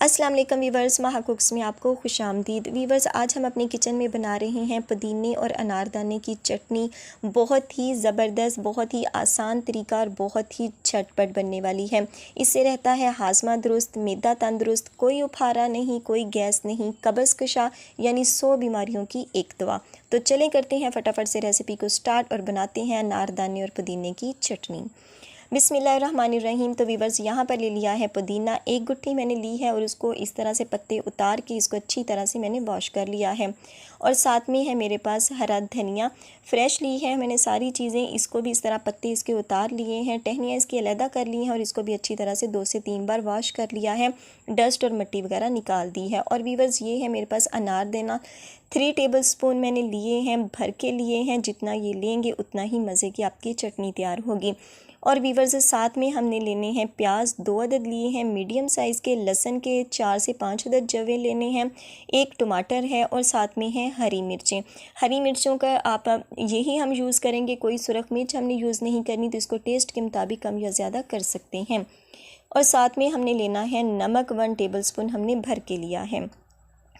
अस्सलाम वालेकुम वीवर्स, माहा कुक्स में आपको खुशामदीद। वीवर्स, आज हम अपने किचन में बना रहे हैं पुदीने और अनारदाने की चटनी। बहुत ही ज़बरदस्त, बहुत ही आसान तरीका और बहुत ही झटपट बनने वाली है। इससे रहता है हाजमा दुरुस्त, मैदा तंदुरुस्त, कोई उफारा नहीं, कोई गैस नहीं, कब्ज़ कशा यानी 100 बीमारियों की एक दवा। तो चलें करते हैं फटाफट से रेसिपी को स्टार्ट और बनाते हैं अनारदाने और पुदीने की चटनी। बिस्मिल्लाहिर्रहमानिर्रहीम। तो वीवर्स, यहाँ पर ले लिया है पुदीना, एक गुट्ठी मैंने ली है और उसको इस तरह से पत्ते उतार के इसको अच्छी तरह से मैंने वॉश कर लिया है। और साथ में है मेरे पास हरा धनिया फ्रेश ली है मैंने। सारी चीज़ें इसको भी इस तरह पत्ते इसके उतार लिए हैं, टहनियाँ इसकी अलहदा कर ली हैं और इसको भी अच्छी तरह से 2 से 3 बार वॉश कर लिया है, डस्ट और मिट्टी वगैरह निकाल दी है। और वीवर्स, ये है मेरे पास अनारदाना 3 टेबलस्पून मैंने लिए हैं, भर के लिए हैं। जितना ये लेंगे उतना ही मज़े की आपकी चटनी तैयार होगी। और वीवर्स, साथ में हमने लेने हैं प्याज 2 अदद लिए हैं मीडियम साइज़ के, लहसुन के 4 से 5 अदद जवे लेने हैं, 1 टमाटर है और साथ में है हरी मिर्चें। हरी मिर्चों का आप यही हम यूज़ करेंगे, कोई सुरख मिर्च हमने यूज़ नहीं करनी, तो इसको टेस्ट के मुताबिक कम या ज़्यादा कर सकते हैं। और साथ में हमने लेना है नमक, 1 टेबलस्पून हमने भर के लिया है।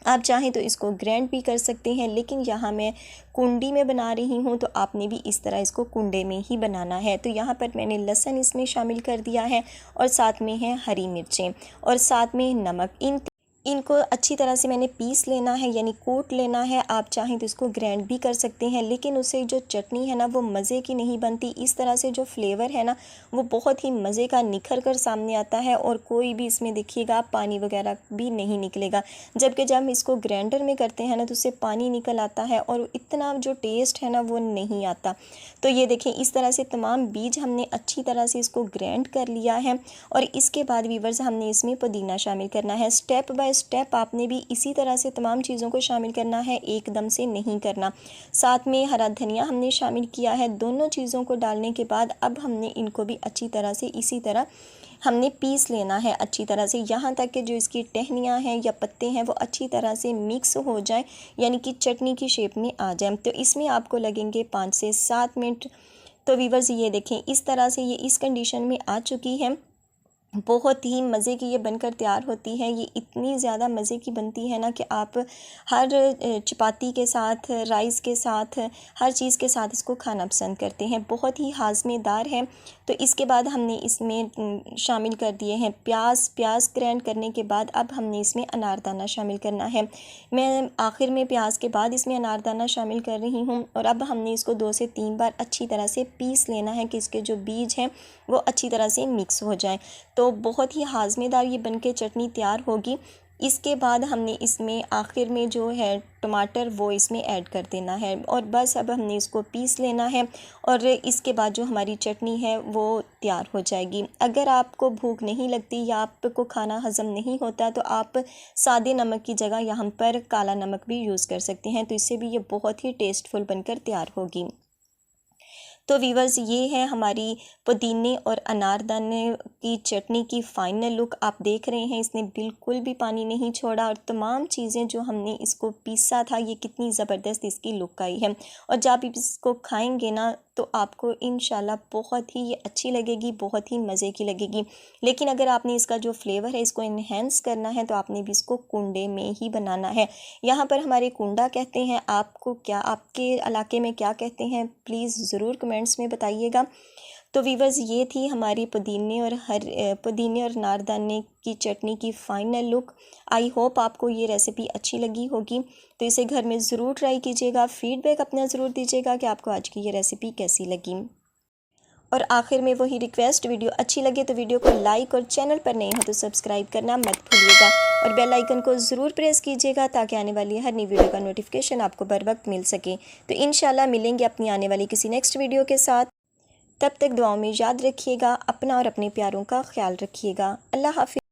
आप चाहें तो इसको ग्राइंड भी कर सकते हैं, लेकिन यहाँ मैं कुंडी में बना रही हूँ तो आपने भी इस तरह इसको कुंडे में ही बनाना है। तो यहाँ पर मैंने लहसुन इसमें शामिल कर दिया है और साथ में है हरी मिर्चें और साथ में नमक। इनको अच्छी तरह से मैंने पीस लेना है यानी कूट लेना है। आप चाहें तो इसको ग्राइंड भी कर सकते हैं, लेकिन उससे जो चटनी है ना वो मज़े की नहीं बनती। इस तरह से जो फ्लेवर है ना वो बहुत ही मज़े का निखर कर सामने आता है और कोई भी इसमें देखिएगा पानी वगैरह भी नहीं निकलेगा। जबकि जब हम इसको ग्राइंडर में करते हैं ना तो उससे पानी निकल आता है और इतना जो टेस्ट है ना वो नहीं आता। तो ये देखें, इस तरह से तमाम बीज हमने अच्छी तरह से इसको ग्राइंड कर लिया है। और इसके बाद वीवर्स, हमने इसमें पुदीना शामिल करना है। स्टेप बाय स्टेप आपने भी इसी तरह से तमाम चीज़ों को शामिल करना है, एकदम से नहीं करना। साथ में हरा धनिया हमने शामिल किया है। दोनों चीज़ों को डालने के बाद अब हमने इनको भी अच्छी तरह से इसी तरह हमने पीस लेना है अच्छी तरह से, यहाँ तक कि जो इसकी टहनियाँ हैं या पत्ते हैं वो अच्छी तरह से मिक्स हो जाए, यानी कि चटनी की शेप में आ जाए। तो इसमें आपको लगेंगे 5 से 7 मिनट। तो वीवर्स, ये देखें, इस तरह से ये इस कंडीशन में आ चुकी है। बहुत ही मज़े की ये बनकर तैयार होती है। ये इतनी ज़्यादा मज़े की बनती है ना कि आप हर चपाती के साथ, राइस के साथ, हर चीज़ के साथ इसको खाना पसंद करते हैं। बहुत ही हाज़मेदार है। तो इसके बाद हमने इसमें शामिल कर दिए हैं प्याज ग्राइंड करने के बाद अब हमने इसमें अनारदाना शामिल करना है। मैं आखिर में प्याज के बाद इसमें अनारदाना शामिल कर रही हूँ। और अब हमने इसको 2 से 3 बार अच्छी तरह से पीस लेना है कि इसके जो बीज हैं वो अच्छी तरह से मिक्स हो जाएं। तो बहुत ही हाज़मेदार ये बनके चटनी तैयार होगी। इसके बाद हमने इसमें आखिर में जो है टमाटर वो इसमें ऐड कर देना है और बस अब हमने इसको पीस लेना है और इसके बाद जो हमारी चटनी है वो तैयार हो जाएगी। अगर आपको भूख नहीं लगती या आपको खाना हज़म नहीं होता तो आप सादे नमक की जगह यहाँ पर काला नमक भी यूज़ कर सकते हैं, तो इससे भी ये बहुत ही टेस्टफुल बनकर तैयार होगी। तो वीवर्स, ये है हमारी पुदीने और अनारदाने की चटनी की फ़ाइनल लुक। आप देख रहे हैं इसने बिल्कुल भी पानी नहीं छोड़ा और तमाम चीज़ें जो हमने इसको पीसा था ये कितनी ज़बरदस्त इसकी लुक आई है। और जब आप इसको खाएंगे ना तो आपको इंशाल्लाह बहुत ही ये अच्छी लगेगी, बहुत ही मज़े की लगेगी। लेकिन अगर आपने इसका जो फ्लेवर है इसको इन्हेंस करना है तो आपने भी इसको कुंडे में ही बनाना है। यहाँ पर हमारे कुंडा कहते हैं, आपको क्या, आपके इलाके में क्या कहते हैं, प्लीज़ ज़रूर कमेंट्स में बताइएगा। तो वीवर्स, ये थी हमारी पुदीने और अनारदाने की चटनी की फ़ाइनल लुक। आई होप आपको ये रेसिपी अच्छी लगी होगी। तो इसे घर में ज़रूर ट्राई कीजिएगा, फ़ीडबैक अपना ज़रूर दीजिएगा कि आपको आज की ये रेसिपी कैसी लगी। और आखिर में वही रिक्वेस्ट, वीडियो अच्छी लगे तो वीडियो को लाइक और चैनल पर नए हो तो सब्सक्राइब करना मत भूलिएगा और बेल आइकन को ज़रूर प्रेस कीजिएगा ताकि आने वाली हर नई वीडियो का नोटिफिकेशन आपको बर वक्त मिल सके। तो इंशाल्लाह मिलेंगे अपनी आने वाली किसी नेक्स्ट वीडियो के साथ। तब तक दुआओं में याद रखिएगा, अपना और अपने प्यारों का ख्याल रखिएगा। अल्लाह हाफ़िज़।